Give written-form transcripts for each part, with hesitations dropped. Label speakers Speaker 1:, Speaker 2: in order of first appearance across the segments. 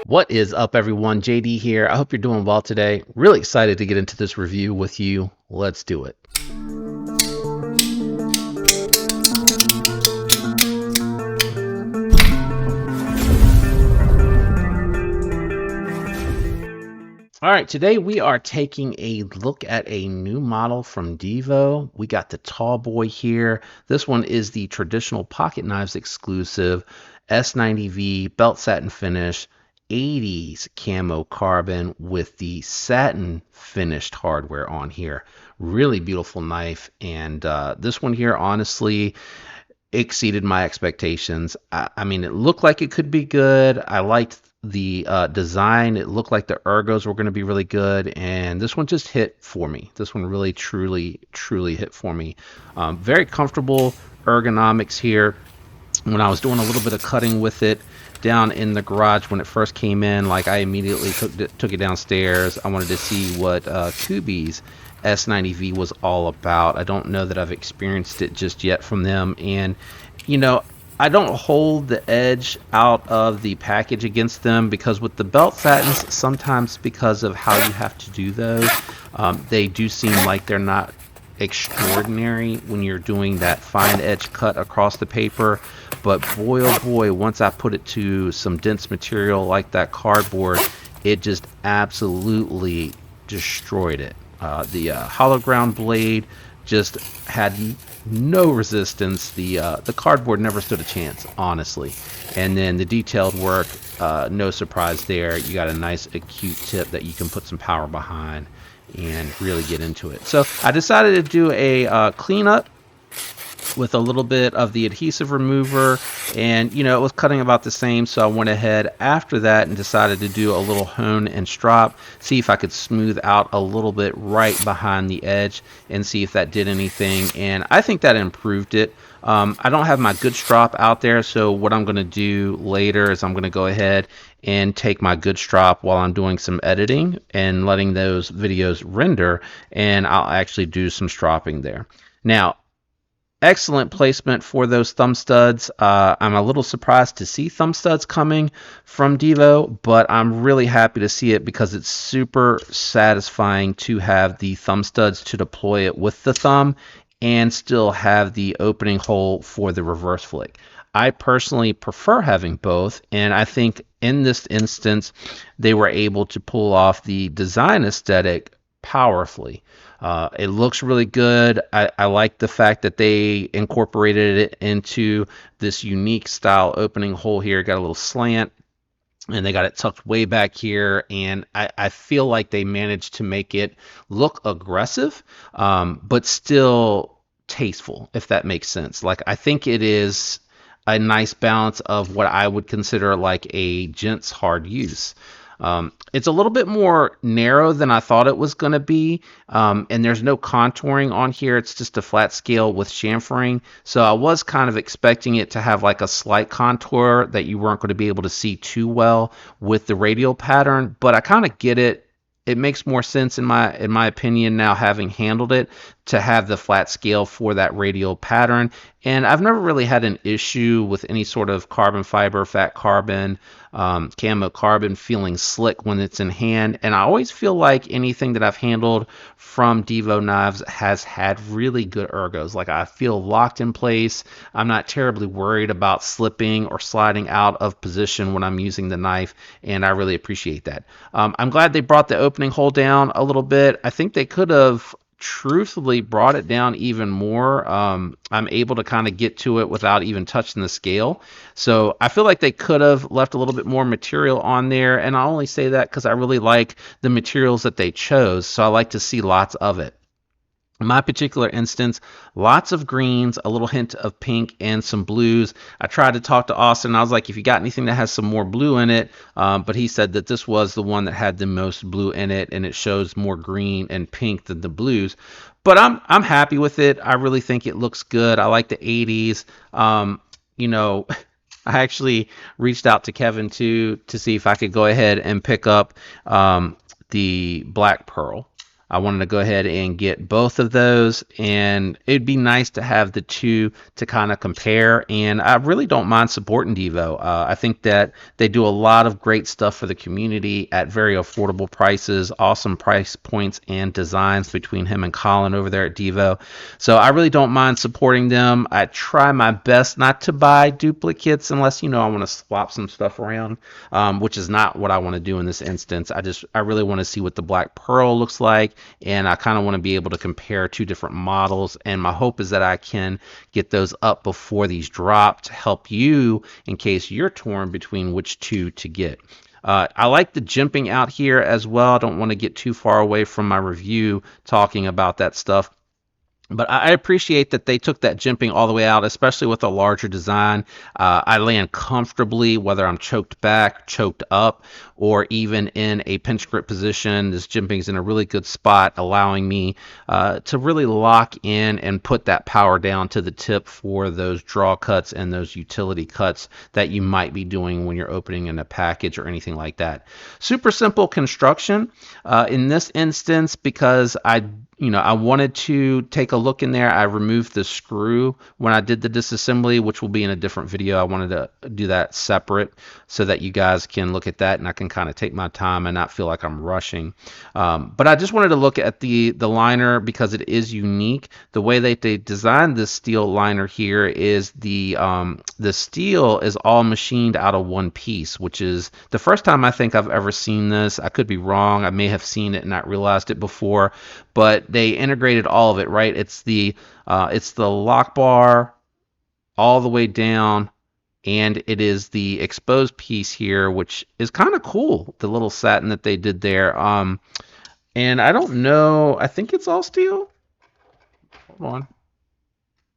Speaker 1: What is up, everyone? JD here. I hope you're doing well today. Really excited to get into this review with you. Let's do it. All right, today we are taking a look at a new model from Divo. We got the tall boy here. This one is the traditional pocket knives exclusive S90V belt satin finish, 80s camo carbon with the satin finished hardware on here. Really beautiful knife, and this one here honestly exceeded my expectations. I mean, it looked like it could be good. I liked the design. It looked like the ergos were going to be really good, and this one just hit for me. This one really, truly hit for me. Very comfortable ergonomics here. When I was doing a little bit of cutting with it down in the garage when it first came in, like I immediately took it downstairs. I wanted to see what Kubi's S90V was all about. I don't know that I've experienced it just yet from them, and you know, I don't hold the edge out of the package against them, because with the belt satins, sometimes because of how you have to do those, they do seem like they're not extraordinary when you're doing that fine edge cut across the paper. But boy, oh boy, once I put it to some dense material like that cardboard, it just absolutely destroyed it. The hollow ground blade just had no resistance. The cardboard never stood a chance, honestly. And then the detailed work, no surprise there. You got a nice acute tip that you can put some power behind and really get into it. So I decided to do a cleanup with a little bit of the adhesive remover, and it was cutting about the same, so I went ahead after that and decided to do a little hone and strop, see if I could smooth out a little bit right behind the edge and see if that did anything, and I think that improved it. I don't have my good strop out there, so what I'm going to do later is I'm going to go ahead and take my good strop while I'm doing some editing and letting those videos render, and I'll actually do some stropping there. Now, excellent placement for those thumb studs. I'm a little surprised to see thumb studs coming from Divo, but I'm really happy to see it because it's super satisfying to have the thumb studs to deploy it with the thumb and still have the opening hole for the reverse flick. I personally prefer having both, and I think in this instance they were able to pull off the design aesthetic powerfully. It looks really good. I like the fact that they incorporated it into this unique style opening hole here. Got a little slant, and they got it tucked way back here, and I feel like they managed to make it look aggressive, but still tasteful, if that makes sense. Like, I think it is a nice balance of what I would consider like a gent's hard use. It's a little bit more narrow than I thought it was going to be, and there's no contouring on here. It's just a flat scale with chamfering, so I was kind of expecting it to have like a slight contour that you weren't going to be able to see too well with the radial pattern, but I kind of get it. It makes more sense in my opinion now, having handled it, to have the flat scale for that radial pattern. And I've never really had an issue with any sort of carbon fiber, fat carbon, camo carbon feeling slick when it's in hand. And I always feel like anything that I've handled from Divo Knives has had really good ergos. Like, I feel locked in place. I'm not terribly worried about slipping or sliding out of position when I'm using the knife, and I really appreciate that. I'm glad they brought the opening hole down a little bit. I think they could have truthfully brought it down even more. I'm able to kind of get to it without even touching the scale, so I feel like they could have left a little bit more material on there, and I only say that because I really like the materials that they chose, so I like to see lots of it. In my particular instance, lots of greens, a little hint of pink, and some blues. I tried to talk to Austin. I was like, if you got anything that has some more blue in it, but he said that this was the one that had the most blue in it, and it shows more green and pink than the blues. But I'm happy with it. I really think it looks good. I like the 80s. I actually reached out to Kevin too to see if I could go ahead and pick up the Black Pearl. I wanted to go ahead and get both of those, and it'd be nice to have the two to kind of compare. And I really don't mind supporting Devo. I think that they do a lot of great stuff for the community at very affordable prices, awesome price points and designs between him and Colin over there at Devo. So I really don't mind supporting them. I try my best not to buy duplicates unless, I want to swap some stuff around, which is not what I want to do in this instance. I really want to see what the Black Pearl looks like, and I kind of want to be able to compare two different models. And my hope is that I can get those up before these drop to help you in case you're torn between which two to get. I like the jimping out here as well. I don't want to get too far away from my review talking about that stuff. But I appreciate that they took that jimping all the way out, especially with a larger design. I land comfortably, whether I'm choked back, choked up, or even in a pinch grip position. This jimping is in a really good spot, allowing me to really lock in and put that power down to the tip for those draw cuts and those utility cuts that you might be doing when you're opening in a package or anything like that. Super simple construction in this instance, because I wanted to take a look in there. I removed the screw when I did the disassembly, which will be in a different video. I wanted to do that separate so that you guys can look at that and I can kind of take my time and not feel like I'm rushing. But I just wanted to look at the liner because it is unique. The way that they designed this steel liner here is the steel is all machined out of one piece, which is the first time I think I've ever seen this. I could be wrong. I may have seen it and not realized it before, but they integrated all of it, right? It's the lock bar all the way down, and it is the exposed piece here, which is kind of cool, the little satin that they did there. And I don't know, I think it's all steel. Hold on.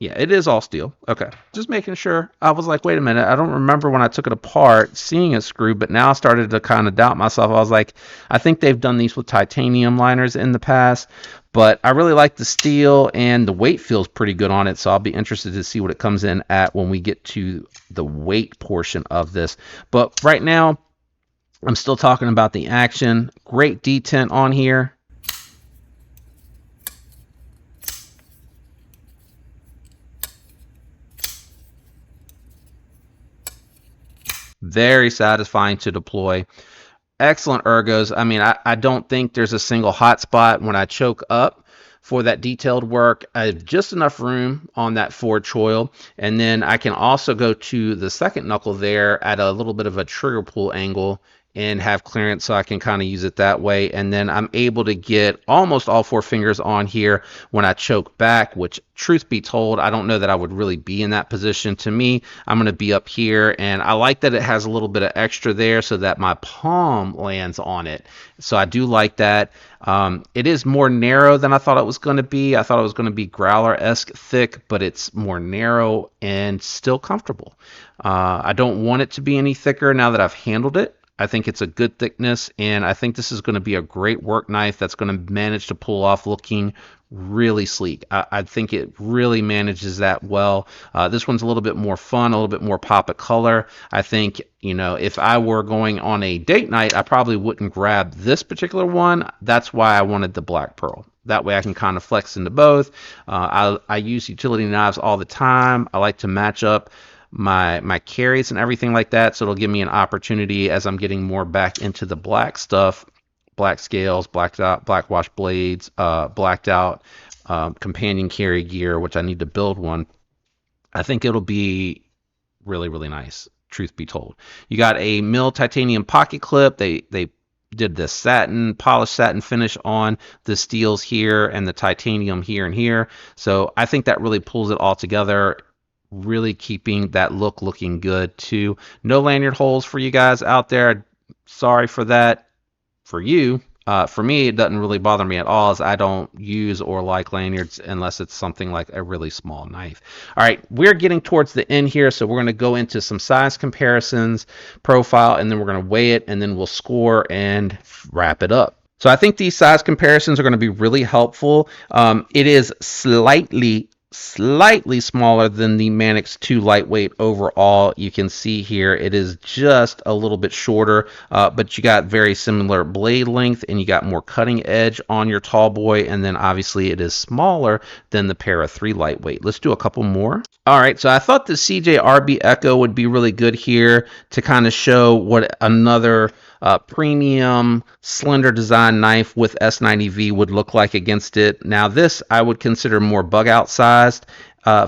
Speaker 1: Yeah, it is all steel. Okay, just making sure. I was like, wait a minute, I don't remember when I took it apart seeing a screw, but now I started to kind of doubt myself. I was like, I think they've done these with titanium liners in the past, but I really like the steel and the weight feels pretty good on it, so I'll be interested to see what it comes in at when we get to the weight portion of this. But right now, I'm still talking about the action. Great detent on here. Very satisfying to deploy. Excellent ergos. I mean, I don't think there's a single hot spot when I choke up for that detailed work. I have just enough room on that forward choil. And then I can also go to the second knuckle there at a little bit of a trigger pull angle and have clearance so I can kind of use it that way. And then I'm able to get almost all four fingers on here when I choke back, which truth be told, I don't know that I would really be in that position. To me, I'm going to be up here, and I like that it has a little bit of extra there so that my palm lands on it. So I do like that. It is more narrow than I thought it was going to be. I thought it was going to be growler-esque thick, but it's more narrow and still comfortable. I don't want it to be any thicker now that I've handled it. I think it's a good thickness, and I think this is going to be a great work knife that's going to manage to pull off looking really sleek. I think it really manages that well. This one's a little bit more fun, a little bit more pop of color. I think, if I were going on a date night, I probably wouldn't grab this particular one. That's why I wanted the Black Pearl. That way I can kind of flex into both. I use utility knives all the time. I like to match up my carries and everything like that, so it'll give me an opportunity as I'm getting more back into the black stuff, black scales, blacked out black wash blades, blacked out companion carry gear, which I need to build one. I think it'll be really, really nice, truth be told. You got a milled titanium pocket clip. They did the satin, polished satin finish on the steels here and the titanium here and here, so I think that really pulls it all together, really keeping that look looking good too. No lanyard holes for you guys out there. Sorry for that for you. For me, it doesn't really bother me at all, as I don't use or like lanyards unless it's something like a really small knife. All right, we're getting towards the end here, so we're going to go into some size comparisons, profile, and then we're going to weigh it, and then we'll score and wrap it up. So I think these size comparisons are going to be really helpful. It is slightly slightly smaller than the Manix 2 lightweight overall. You can see here it is just a little bit shorter, but you got very similar blade length and you got more cutting edge on your tall boy, and then obviously it is smaller than the Para 3 lightweight. Let's do a couple more. All right, so I thought the CJRB Echo would be really good here to kind of show what another premium slender design knife with S90V would look like against it. Now this I would consider more bug out sized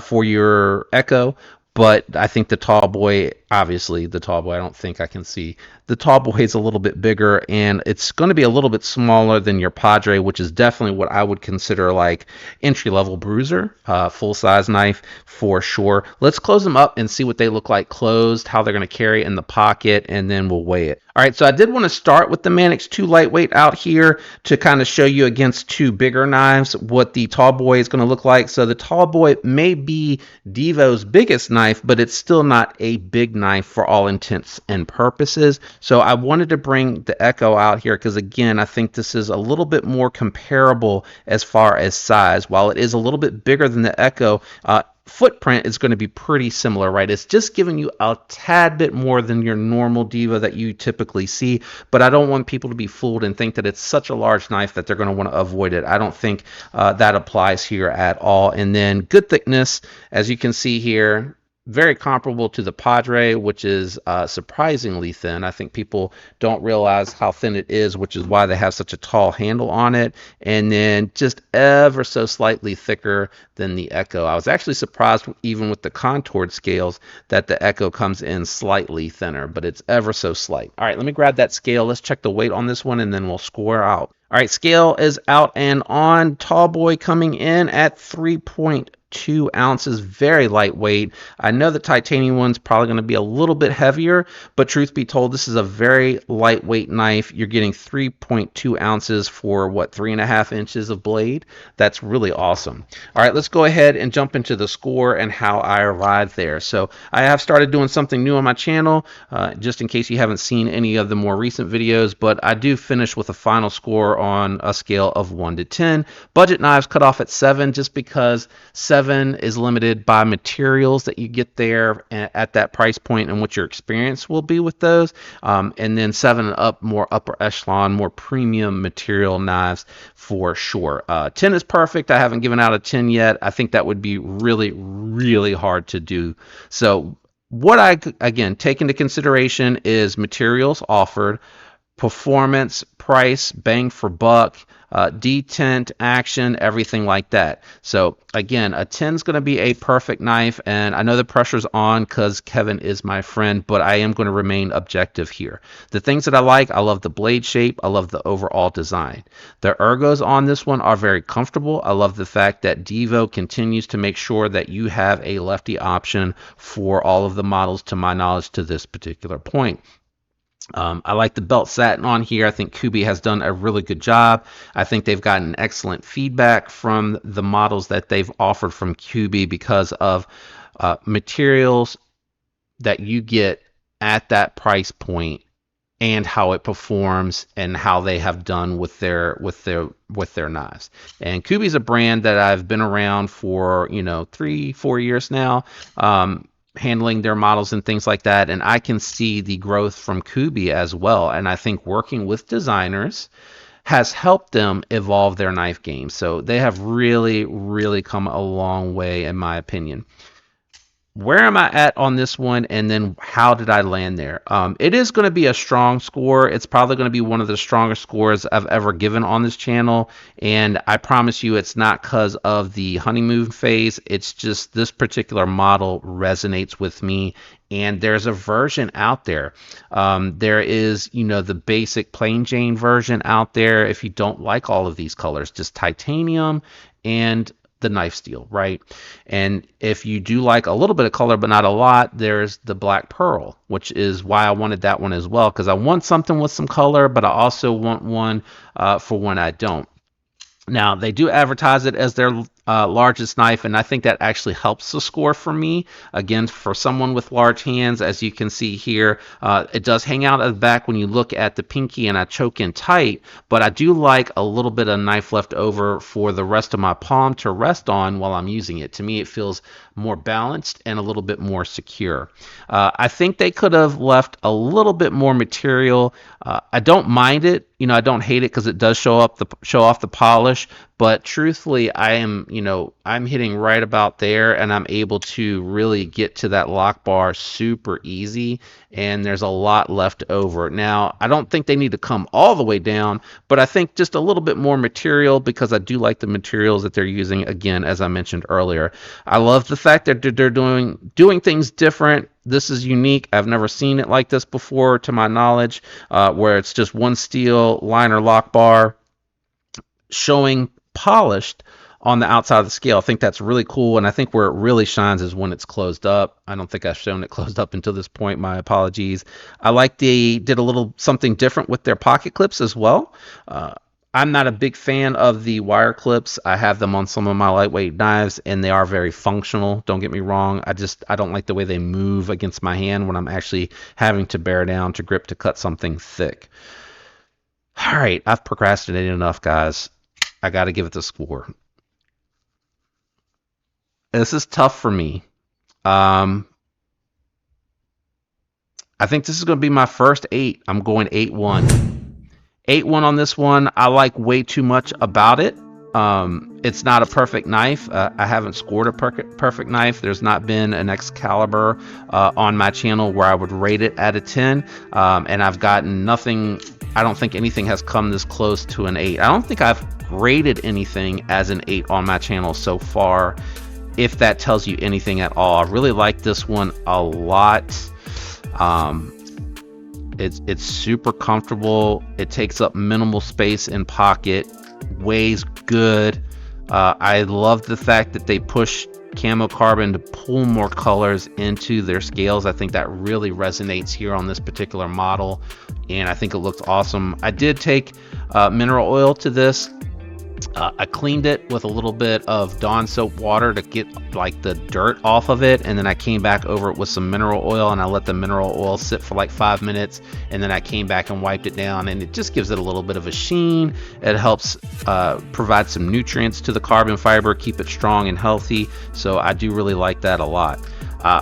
Speaker 1: for your Echo, but I think the tall boy, obviously the tall boy, I don't think I can see. The tall boy is a little bit bigger and it's going to be a little bit smaller than your Padre, which is definitely what I would consider like entry level bruiser, full size knife for sure. Let's close them up and see what they look like closed, how they're going to carry in the pocket, and then we'll weigh it. All right, so I did want to start with the Manix 2 lightweight out here to kind of show you against two bigger knives what the tall boy is going to look like. So the tall boy may be Divo's biggest knife, but it's still not a big knife for all intents and purposes. So I wanted to bring the Echo out here because, again, I think this is a little bit more comparable as far as size. While it is a little bit bigger than the Echo, footprint is going to be pretty similar, right? It's just giving you a tad bit more than your normal Divo that you typically see, but I don't want people to be fooled and think that it's such a large knife that they're going to want to avoid it. I don't think that applies here at all. And then good thickness, as you can see here, very comparable to the Padre, which is surprisingly thin. I think people don't realize how thin it is, which is why they have such a tall handle on it. And then just ever so slightly thicker than the Echo. I was actually surprised, even with the contoured scales, that the Echo comes in slightly thinner, but it's ever so slight. All right, let me grab that scale. Let's check the weight on this one, and then we'll score out. All right, scale is out and on. Tall boy coming in at 3.2 ounces, very lightweight. I know the titanium one's probably going to be a little bit heavier, but truth be told, this is a very lightweight knife. You're getting 3.2 ounces for what, 3.5 inches of blade? That's really awesome. All right, let's go ahead and jump into the score and how I arrived there. So I have started doing something new on my channel, just in case you haven't seen any of the more recent videos, but I do finish with a final score on a scale of 1 to 10. Budget knives cut off at 7 just because 7 is limited by materials that you get there at that price point and what your experience will be with those. And then 7 and up, more upper echelon, more premium material knives for sure. 10 is perfect. I haven't given out a 10 yet. I think that would be really, really hard to do. So what I, again, take into consideration is materials offered, performance, price, bang for buck, detent, action, everything like that. So again, a 10 is going to be a perfect knife, and I know the pressure's on because Kevin is my friend, but I am going to remain objective here. The things that I love the blade shape, I love the overall design. The ergos on this one are very comfortable. I love the fact that Divo continues to make sure that you have a lefty option for all of the models, to my knowledge, to this particular point. I like the belt satin on here. I think Kubi has done a really good job. I think they've gotten excellent feedback from the models that they've offered from Kubi because of materials that you get at that price point and how it performs and how they have done with their knives. And Kubi's a brand that I've been around for 3-4 years now. Handling their models and things like that, and I can see the growth from Kubi as well, and I think working with designers has helped them evolve their knife game. So they have really, really come a long way, in my opinion. Where am I at on this one, and then how did I land there? It is going to be a strong score. It's probably going to be one of the strongest scores I've ever given on this channel, and I promise you it's not because of the honeymoon phase. It's just this particular model resonates with me, and there's a version out there. There is, the basic plain Jane version out there if you don't like all of these colors, just titanium and the knife steel, right? And if you do like a little bit of color but not a lot, there's the black pearl, which is why I wanted that one as well, because I want something with some color, but I also want one for when I don't. Now, they do advertise it as their largest knife, and I think that actually helps the score for me. Again, for someone with large hands, as you can see here, it does hang out at the back when you look at the pinky, and I choke in tight, but I do like a little bit of knife left over for the rest of my palm to rest on while I'm using it. To me, it feels more balanced and a little bit more secure. I think they could have left a little bit more material. I don't mind it. I don't hate it because it does show off the polish. But truthfully, I'm hitting right about there, and I'm able to really get to that lock bar super easy. And there's a lot left over. Now, I don't think they need to come all the way down, but I think just a little bit more material, because I do like the materials that they're using. Again, as I mentioned earlier, I love the fact that they're doing things different. This is unique. I've never seen it like this before, to my knowledge, where it's just one steel liner lock bar showing polished on the outside of the scale. I think that's really cool, and I think where it really shines is when it's closed up. I don't think I've shown it closed up until this point. My apologies. I like they did a little something different with their pocket clips as well. I'm not a big fan of the wire clips. I have them on some of my lightweight knives, and they are very functional. Don't get me wrong. I don't like the way they move against my hand when I'm actually having to bear down to grip to cut something thick. All right, I've procrastinated enough, guys. I got to give it the score. This is tough for me. I think this is going to be my first 8. I'm going 8-1. 8-1 on this one. I like way too much about it. It's not a perfect knife. I haven't scored a perfect knife. There's not been an Excalibur on my channel where I would rate it at a 10. And I've gotten nothing. I don't think anything has come this close to an 8. I don't think I've rated anything as an 8 on my channel so far, if that tells you anything at all. I really like this one a lot. It's super comfortable. It takes up minimal space in pocket, weighs good. I love the fact that they push camo carbon to pull more colors into their scales. I think that really resonates here on this particular model, and I think it looks awesome. I did take mineral oil to this. I cleaned it with a little bit of Dawn soap water to get like the dirt off of it, and then I came back over it with some mineral oil, and I let the mineral oil sit for like 5 minutes, and then I came back and wiped it down, and it just gives it a little bit of a sheen. It helps provide some nutrients to the carbon fiber, keep it strong and healthy. So I do really like that a lot.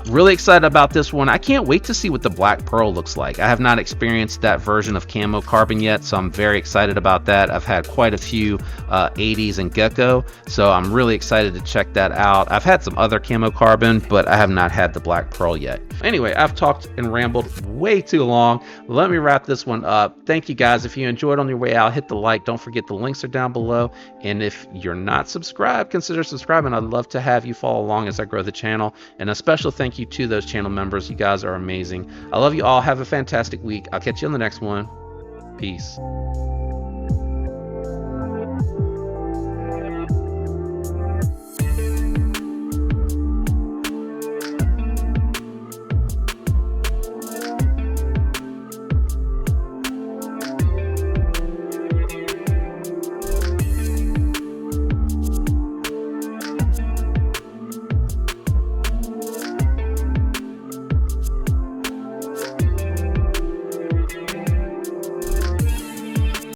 Speaker 1: Really excited about this one. I can't wait to see what the Black Pearl looks like. I have not experienced that version of camo carbon yet, so I'm very excited about that. I've had quite a few 80s and Gecko, so I'm really excited to check that out. I've had some other camo carbon, but I have not had the Black Pearl yet. Anyway, I've talked and rambled way too long. Let me wrap this one up. Thank you guys. If you enjoyed on your way out, hit the like. Don't forget the links are down below. And if you're not subscribed, consider subscribing. I'd love to have you follow along as I grow the channel. And a special thank you to those channel members. You guys are amazing. I love you all. Have a fantastic week. I'll catch you on the next one. Peace.